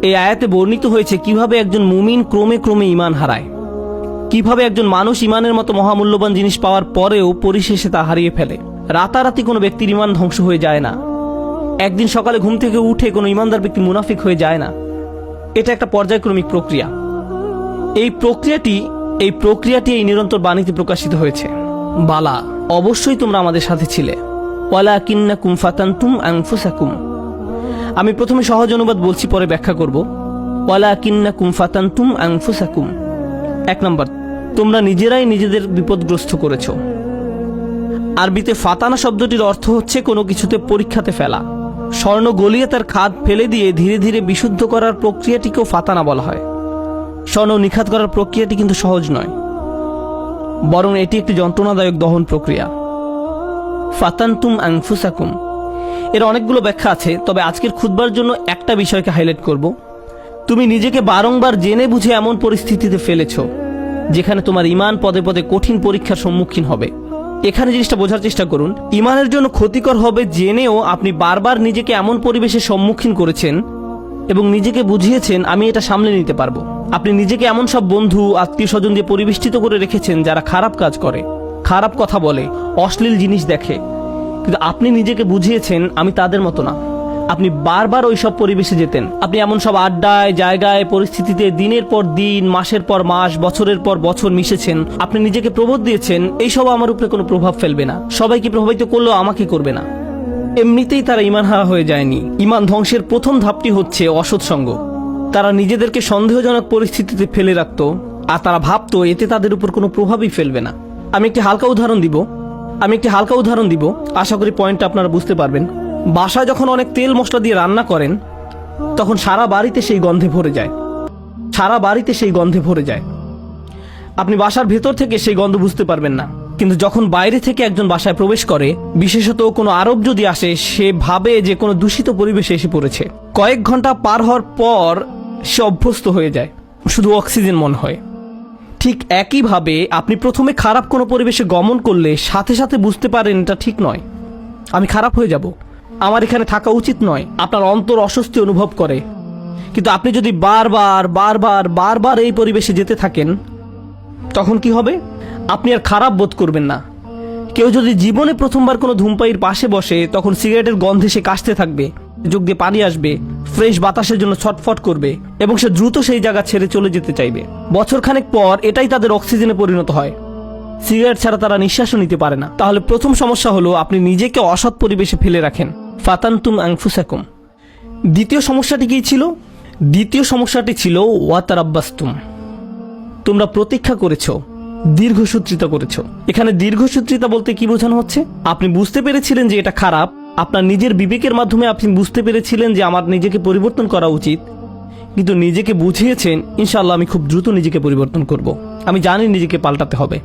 এই আয়াতে বর্ণিত হয়েছে কিভাবে একজন মুমিন ক্রমে ক্রমে ঈমান হারায়, কিভাবে একজন মানুষ ঈমানের মতো মহামূল্যবান জিনিস পাওয়ার পরেও পরিশেষে তা হারিয়ে ফেলে। রাতারাতি কোনো ব্যক্তির ঈমান ধ্বংস হয়ে যায় না, একদিন সকালে ঘুম থেকে উঠে কোনো ঈমানদার ব্যক্তি মুনাফিক হয়ে যায় না। এটা একটা পর্যায়ক্রমিক প্রক্রিয়া। এই প্রক্রিয়াটি এই নিরন্তর বাণীতে প্রকাশিত হয়েছে, বালা অবশ্যই তোমরা আমাদের সাথে ছিলে, ওয়ালাকিন্নাকুম ফাতানতুম আনফুসাকুম। আমি প্রথমে সহজ অনুবাদ বলছি, পরে ব্যাখ্যা করব। ওয়ালাকিন্নাকুম ফাতানতুম আনফুসাকুম। 1 নম্বর, তোমরা নিজেরাই নিজেদের বিপদগ্রস্ত করেছ। আরবিতে ফাতানা শব্দটির অর্থ হচ্ছে কোনো কিছুতে পরীক্ষাতে ফেলা। স্বর্ণ গলিয়ে তার খাদ ফেলে দিয়ে ধীরে ধীরে বিশুদ্ধ করার প্রক্রিয়াটিকেও ফাতানা বলা হয়। স্বর্ণ নিখাত করার প্রক্রিয়াটি কিন্তু সহজ নয়, বরং এটি একটি যন্ত্রণাদায়ক দহন প্রক্রিয়া। ফাতানতুম আনফুসাকুম এর অনেকগুলো ব্যাখ্যা আছে, তবে আজকের খুতবার জন্য একটা বিষয়কে হাইলাইট করব। তুমি নিজেকে বারংবার জেনে বুঝে এমন পরিস্থিতিতে ফেলেছ যেখানে তোমার ঈমান পদে পদে কঠিন পরীক্ষার সম্মুখীন হবে। এখানে জিনিসটা বোঝার চেষ্টা করুন, ঈমানের জন্য ক্ষতিকর হবে জেনেও আপনি বারবার নিজেকে এমন পরিবেশের সম্মুখীন করেছেন এবং নিজেকে বুঝিয়েছেন আমি এটা সামলে নিতে পারবো। আপনি নিজেকে এমন সব বন্ধু আত্মীয় স্বজন দিয়ে পরিবেষ্টিত করে রেখেছেন যারা খারাপ কাজ করে, খারাপ কথা বলে, অশ্লীল জিনিস দেখে, কিন্তু আপনি নিজেকে বুঝিয়েছেন আমি তাদের মতো না। আপনি বারবার ওই সব পরিবেশে যেতেন, আপনি এমন সব আড্ডায়, জায়গায়, পরিস্থিতিতে দিনের পর দিন, মাসের পর মাস, বছরের পর বছর মিশেছেন। আপনি নিজেকে প্রবোধ দিয়েছেন এইসব আমার উপরে কোনো প্রভাব ফেলবে না, সবাইকে প্রভাবিত করলেও আমাকে করবে না। এমনিতেই তারা ঈমান হারা হয়ে যায়নি। ঈমান ধ্বংসের প্রথম ধাপটি হচ্ছে অসৎসঙ্গ। তারা নিজেদেরকে সন্দেহজনক পরিস্থিতিতে ফেলে রাখত, আর তারা ভাবতো এতে তাদের উপর কোনো প্রভাবই ফেলবে না। আমি একটি হালকা উদাহরণ দিব, আশা করি পয়েন্টটা আপনারা বুঝতে পারবেন। বাসায় যখন অনেক তেল মশলা দিয়ে রান্না করেন তখন সারা বাড়িতে সেই গন্ধে ভরে যায়। আপনি বাসার ভেতর থেকে সেই গন্ধ বুঝতে পারবেন না, কিন্তু যখন বাইরে থেকে একজন বাসায় প্রবেশ করে, বিশেষত কোনো আরব যদি আসে, সে ভাবে যে কোনো দূষিত পরিবেশে এসে পড়েছে। কয়েক ঘন্টা পার হওয়ার পর সে অভ্যস্ত হয়ে যায়, শুধু অক্সিজেন মনে হয়। ঠিক একইভাবে আপনি প্রথমে খারাপ কোনো পরিবেশে গমন করলে সাথে সাথে বুঝতে পারেন এটা ঠিক নয়, আমি খারাপ হয়ে যাব, আমার এখানে থাকা উচিত নয়। আপনার অন্তর অস্বস্তি অনুভব করে, কিন্তু আপনি যদি বারবার এই পরিবেশে যেতে থাকেন তখন কি হবে? আপনি আর খারাপ বোধ করবেন না। কেউ যদি জীবনে প্রথমবার কোনো ধূমপায়ীর পাশে বসে, তখন সিগারেটের গন্ধে সে কাশতে থাকবে, চোখ দিয়ে পানি আসবে, ফ্রেশ বাতাসের জন্য ছটফট করবে এবং সে দ্রুত সেই জায়গা ছেড়ে চলে যেতে চাইবে। বছরখানেক পর এটাই তাদের অক্সিজেনে পরিণত হয়। সিগারেট ছাড়া তারা নিঃশ্বাসও নিতে পারে না। তাহলে প্রথম সমস্যা হলো আপনি নিজেকে অসৎ পরিবেশে ফেলে রাখেন। ফাতানতুম আনফুসাকুম। দ্বিতীয় সমস্যাটি কি ছিল? দ্বিতীয় সমস্যাটি ছিল ওয়াতারাব্বাসতুম। তোমরা প্রতীক্ষা করেছো, দীর্ঘসূত্রিতা করেছো। এখানে দীর্ঘসূত্রিতা বলতে কি বোঝানো হচ্ছে? আপনি বুঝতে পেরেছিলেন যে এটা খারাপ, আপনার নিজের বিবেকের মাধ্যমে আপনি বুঝতে পেরেছিলেন যে আমার নিজেকে পরিবর্তন করা উচিত, কিন্তু নিজেকে বুঝিয়েছেন ইনশাআল্লাহ আমি খুব দ্রুত নিজেকে পরিবর্তন করব। আমি জানি নিজেকে পাল্টাতে হবে,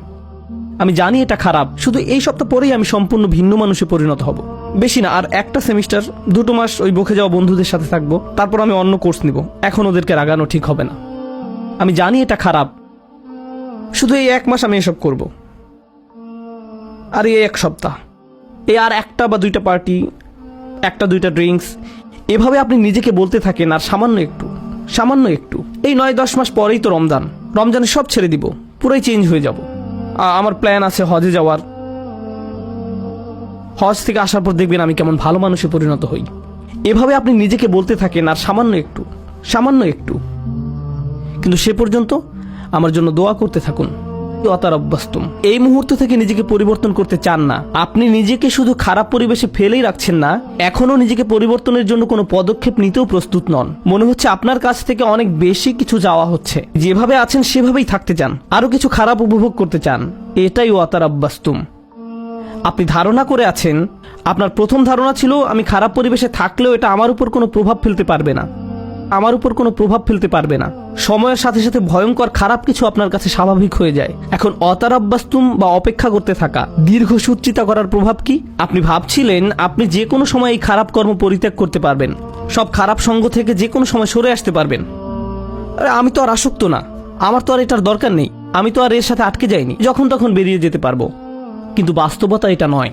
আমি জানি এটা খারাপ, শুধু এই সপ্তাহ পরেই আমি সম্পূর্ণ ভিন্ন মানুষে পরিণত হব। বেশি না, আর একটা সেমিস্টার 2 মাস ওই বকে যাওয়া বন্ধুদের সাথে থাকবো, তারপর আমি অন্য কোর্স নিব। এখন ওদেরকে রাগানো ঠিক হবে না। আমি জানি এটা খারাপ, শুধু এই 1 মাস আমি এসব করব। আর এই 1 সপ্তাহ, এই আর 1টা বা 2টা পার্টি, 1টা 2টা ড্রিঙ্কস, এভাবে আপনি নিজেকে বলতে থাকেন। আর সামান্য একটু এই 9-10 মাস পরেই তো রমজানে সব ছেড়ে দিব, পুরাই চেঞ্জ হয়ে যাব। আমার প্ল্যান আছে হজে যাওয়ার। হজ থেকে আসার পর দেখবেন আমি কেমন ভালো মানুষে পরিণত হই। এভাবে আপনি নিজেকে বলতে থাকেন, আর সামান্য একটু, কিন্তু সে পর্যন্ত আমার জন্য দোয়া করতে থাকুন। ওয়াতারাব্বাসতুম। এই মুহূর্ত থেকে নিজেকে পরিবর্তন করতে চান না, আপনি নিজেকে শুধু খারাপ পরিবেশে ফেলেই রাখছেন না, এখনো নিজেকে পরিবর্তনের জন্য কোনো পদক্ষেপ নিতেও প্রস্তুত নন। মনে হচ্ছে আপনার কাছ থেকে অনেক বেশি কিছু চাওয়া হচ্ছে। যেভাবে আছেন সেভাবেই থাকতে চান, আরো কিছু খারাপ উপভোগ করতে চান। এটাই ওয়াতারাব্বাসতুম। আপনি ধারণা করে আছেন, আপনার প্রথম ধারণা ছিল আমি খারাপ পরিবেশে থাকলেও এটা আমার উপর কোনো প্রভাব ফেলতে পারবে না। সময়ের সাথে সাথে ভয়ঙ্কর খারাপ কিছু আপনার কাছে স্বাভাবিক হয়ে যায়। এখন অতারাব্বাস্তুম বা অপেক্ষা করতে থাকা, দীর্ঘসূত্রিতা করার প্রভাব কি? আপনি ভাবছিলেন আপনি যে কোনো সময় এই খারাপ কর্ম পরিত্যাগ করতে পারবেন, সব খারাপ সঙ্গ থেকে যে কোনো সময় সরে আসতে পারবেন। আরে আমি তো আর আসক্ত না, আমার তো আর এটার দরকার নেই, আমি তো আর এর সাথে আটকে যাইনি, যখন তখন বেরিয়ে যেতে পারবো। কিন্তু বাস্তবতা এটা নয়।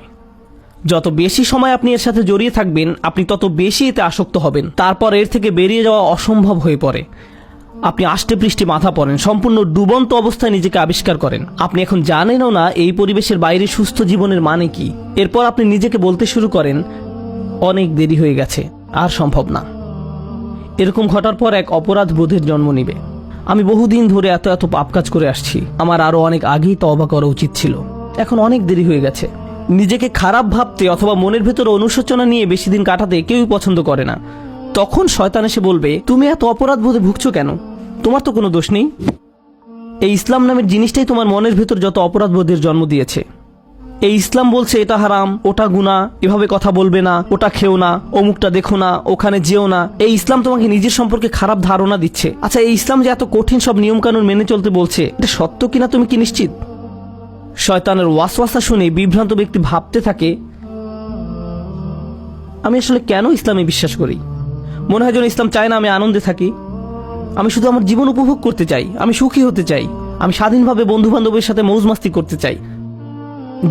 যত বেশি সময় আপনি এর সাথে জড়িয়ে থাকবেন আপনি তত বেশি এতে আসক্ত হবেন। তারপর এর থেকে বেরিয়ে যাওয়া অসম্ভব হয়ে পড়ে। আপনি আষ্টে পৃষ্ঠে মাথা পড়েন, সম্পূর্ণ ডুবন্ত অবস্থায় নিজেকে আবিষ্কার করেন। আপনি এখন জানেনও না এই পরিবেশের বাইরে সুস্থ জীবনের মানে কি। এরপর আপনি নিজেকে বলতে শুরু করেন, অনেক দেরি হয়ে গেছে, আর সম্ভব না। এরকম ঘটার পর এক অপরাধ বোধের জন্ম নিবে। আমি বহুদিন ধরে এত এত পাপ কাজ করে আসছি, আমার আরো অনেক আগেই তওবা করা উচিত ছিল, এখন অনেক দেরি হয়ে গেছে। নিজেকে খারাপ ভাবতে অথবা মনের ভেতরে অনুশোচনা নিয়ে বেশি দিন কাটাতে কেউই পছন্দ করে না। তখন শয়তান এসে বলবে, তুমি এত অপরাধ বোধে ভুগছো কেন? তোমার তো কোনো দোষ নেই। এই ইসলাম নামের জিনিসটাই তোমার মনের ভেতর যত অপরাধ বোধের জন্ম দিয়েছে। এই ইসলাম বলছে এটা হারাম, ওটা গুনাহ, এভাবে কথা বলবে না, ওটা খেও না, অমুকটা দেখো না, ওখানে যেও না। এই ইসলাম তোমাকে নিজের সম্পর্কে খারাপ ধারণা দিচ্ছে। আচ্ছা, এই ইসলাম যে এত কঠিন সব নিয়মকানুন মেনে চলতে বলছে, এটা সত্য কিনা তুমি কি নিশ্চিত? শয়তানের ওয়াসওয়াসা শুনে বিভ্রান্ত ব্যক্তি ভাবতে থাকে, আমি আসলে কেন ইসলামে বিশ্বাস করি? মনে হয় যেন ইসলাম চায় না আমি আনন্দে থাকি। আমি শুধু আমার জীবন উপভোগ করতে চাই, আমি সুখী হতে চাই, আমি স্বাধীনভাবে বন্ধু বান্ধবের সাথে মৌজ মাস্তি করতে চাই,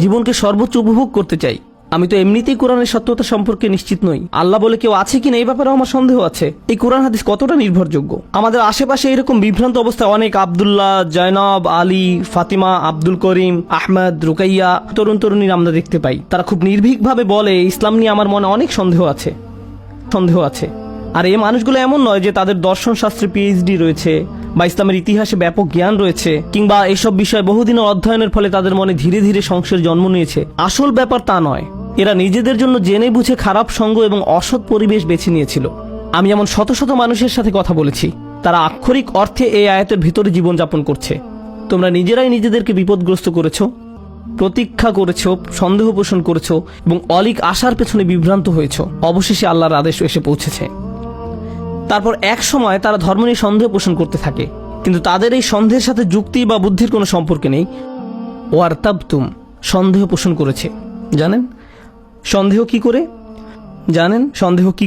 জীবনকে সর্বোচ্চ উপভোগ করতে চাই। আমি তো এমনিতেই কোরআনের সত্যতা সম্পর্কে নিশ্চিত নই। আল্লাহ বলে কেউ আছে কিনা এই ব্যাপারে আমার সন্দেহ আছে। এই কোরআন হাদিস কতটা নির্ভরযোগ্য? আমাদের আশেপাশে এরকম বিভ্রান্ত অবস্থায় অনেক আব্দুল্লাহ, জয়নব, আলী, ফাতিমা, আব্দুল করিম, আহমদ, রুকাইয়া তরুণ তরুণীর আমরা দেখতে পাই। তারা খুব নির্ভীকভাবে বলে, ইসলাম নিয়ে আমার মনে অনেক সন্দেহ আছে। আর এই মানুষগুলো এমন নয় যে তাদের দর্শন শাস্ত্রে পিএইচডি রয়েছে বা ইসলামের ইতিহাসে ব্যাপক জ্ঞান রয়েছে, কিংবা এইসব বিষয়ে বহুদিনের অধ্যয়নের ফলে তাদের মনে ধীরে ধীরে সংশয়ের জন্ম নিয়েছে। আসল ব্যাপার তা নয়। এরা নিজেদের জন্য জেনে বুঝে খারাপ সঙ্গ এবং অসৎ পরিবেশ বেছে নিয়েছিল। আমি এমন শত শত মানুষের সাথে কথা বলেছি, তারা আক্ষরিক অর্থে এই আয়াতের ভিতরে জীবনযাপন করছে। তোমরা নিজেরাই নিজেদেরকে বিপদগ্রস্ত করেছো, প্রতীক্ষা করেছো, সন্দেহ পোষণ করেছো এবং অলিক আশার পেছনে বিভ্রান্ত হয়েছো। অবশেষে আল্লাহর আদেশ এসে পৌঁছেছে। তারপর এক সময় তারা ধর্ম নিয়ে সন্দেহ পোষণ করতে থাকে, কিন্তু তাদের এই সন্দেহের সাথে যুক্তি বা বুদ্ধির কোনো সম্পর্ক নেই। ওয়ারতাবতুম, সন্দেহ পোষণ করেছে। জানেন সন্দেহ কি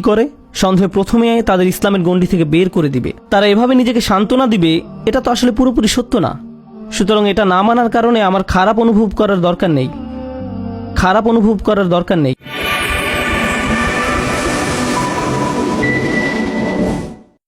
করে? সন্দেহ প্রথমে তাদের ইসলামের গণ্ডি থেকে বের করে দিবে। তারা এভাবে নিজেকে সান্ত্বনা দিবে, এটা তো আসলে পুরোপুরি সত্য না, সুতরাং এটা না মানার কারণে আমার খারাপ অনুভব করার দরকার নেই।